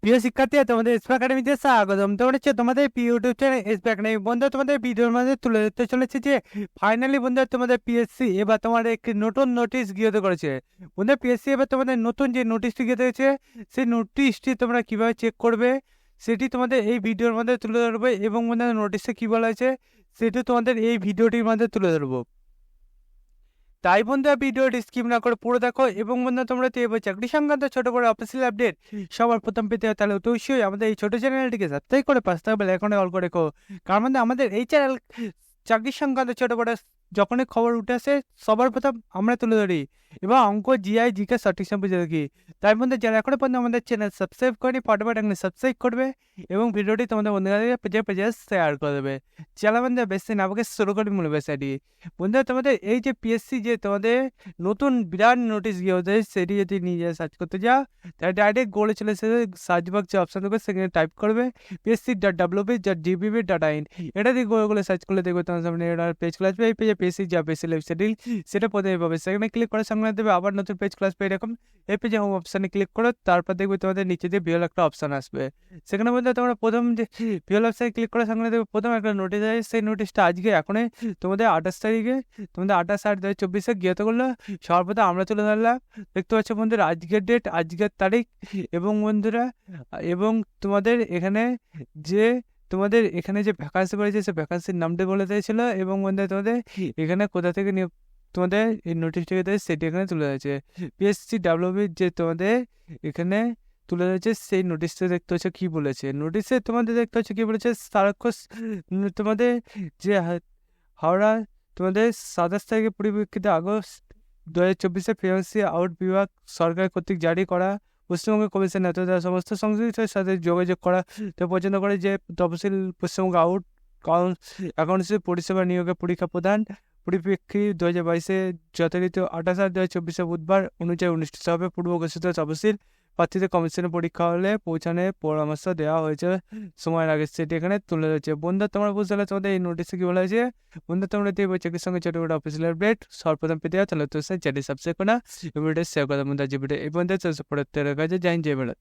প্রিয় শিক্ষার্থীরা, তোমাদের এসপি একাডেমিতে স্বাগতম। তোমরা হচ্ছে তোমাদের প্রিয় ইউটিউব চ্যানেল এসপি একাডেমি। বন্ধুরা, তোমাদের ভিডিওর মধ্যে তুলে ধরতে চলেছে যে ফাইনালি বন্ধুরা তোমাদের পিএসসি এবার তোমাদের একটি নতুন নোটিশ গৃহীত করেছে। বন্ধুরা, পিএসসি এবার তোমাদের নতুন যে নোটিশটি গৃহীত হয়েছে সেই নোটিশটি তোমরা কিভাবে চেক করবে সেটি তোমাদের এই ভিডিওর মধ্যে তুলে ধরবে, এবং বন্ধুরা নোটিশে কী বলা হয়েছে সেটি তোমাদের এই ভিডিওটির মধ্যে তুলে ধরবো। তাই বন্ধুরা, ভিডিওটি স্কিপ না করে পুরো দেখো, এবং বন্ধুরা তোমরা তো এবার চাকরি সংক্রান্ত ছোট বড় অফিসিয়াল আপডেট সবার প্রথম পেতে হয়, তাহলে অবশ্যই আমাদের এই ছোট চ্যানেলটিকে সাবস্ক্রাইব করে পাশে থাকবে এখন অল করে রেখো। কারণ আমাদের এই চ্যানেল চাকরি সংক্রান্ত ছোট বড় যখনই খবর উঠে আসে সবার প্রথম আমরা তুলে ধরি, এবং অঙ্ক জিআই জিকে সঠিক বুঝে দেখি। তাই বন্ধু, যারা এখনো পর্যন্ত আমাদের চ্যানেল সাবস্ক্রাইব করেনি ফটোফট এখানে সাবস্ক্রাইব করবে, এবং ভিডিওটি তোমাদের বন্ধুদের পেজে পেজে শেয়ার করে দেবে। চ্যানেল বন্ধু বেশি না আমাকে শুরু করি মূল বিষয়টি। বন্ধুরা, তোমাদের এই যে পিএসসি যে তোমাদের নতুন বিরাট নোটিশ গিয়ে ওদের সেটি যদি নিজে সার্চ করতে যাও, তাহলে ডাইরেক্ট গোলে চলে এসে সার্চ বক্স যে অপশান দেবে সেখানে টাইপ করবে psc.wp.gbb.in। এটা দিয়ে গুগলে সার্চ করলে দেখবে তোমার সামনে এটার পেজ ক্লাস পেয়ে এই পেজে পিএসসি যা পিএসসি লাইভ সেটিল সেটা প্রথমে পাবে। সেখানে ক্লিক করার সামনে দেবে আবার নতুন পেজ ক্লাস পেয়ে এরকম। এই পেজে হোম অপশানে ক্লিক করো, তারপর দেখবে তোমাদের নিচে দিয়ে ভিওল একটা অপশান আসবে। সেখানে বলতে তোমরা প্রথম যে ভিওল অপশানে ক্লিক করার সামনে দেখবে প্রথম একটা নোটিশ আছে। সেই নোটিশটা আজকে এখনই তোমাদের 28 তারিখে তোমাদের 28/8/2024 গৃহীত করলো। সর্বদা আমরা তুলে ধরলাম। দেখতে পাচ্ছ বন্ধুরা আজকের ডেট, আজকের তারিখ, এবং বন্ধুরা এবং তোমাদের এখানে যে তোমাদের এখানে যে ভ্যাকান্সি পড়েছে সে ভ্যাকান্সির নামটা বলে দিয়েছিল, এবং বন্ধুরা তোমাদের এখানে কোথা থেকে তোমাদের এই নোটিশটিকে দেয় সেটি এখানে তুলে ধরেছে। পিএসসি ডাব্লিউবি যে তোমাদের এখানে তুলে ধরেছে সেই নোটিশটা দেখতে হচ্ছে কি বলেছে। নোটিশে তোমাদের দেখতে হচ্ছে কি বলেছে, সারাক্ষস তোমাদের যে হাওড়া তোমাদের 27 তারিখে পরিপ্রেক্ষিতে আগস্ট 2024 ফিনান্সি আউট বিভাগ সরকার কর্তৃক জারি করা পশ্চিমবঙ্গ কমিশন দ্বারা সমস্ত সংশ্লিষ্টের সাথে যোগাযোগ করা তো পছন্দ করে যে তফসিল পশ্চিমবঙ্গ আউট অ্যাকাউন্টসি পরিষেবা নিয়োগের পরীক্ষা প্রদান পরিপ্রেক্ষী 2022 যথারীতি 28/8/2024 বুধবার অনুযায়ী অনুষ্ঠিত হবে। পূর্ব ঘোষিত তফসিল প্রার্থীদের কমিশনের পরীক্ষা হলে পৌঁছানোর পরামর্শ দেওয়া হয়েছে সময়ের আগে, সেটি এখানে তুলে ধরেছে। বন্ধু, তোমরা বুঝতে পারলে তোমাদের এই নোটিশে কি বলা হয়েছে। বন্ধু, তোমরা দিয়ে চাকরির সঙ্গে ছোট ছোট অফিসিয়াল আপডেট সর্বপ্রথম পেতে হয়, তাহলে তো চ্যানেল সাবস্ক্রাইব করা এবং শেয়ার করা। বন্ধু, যে ভিডিও এই পর্যন্ত পড়তে কাছে জাইন জয় ভারত।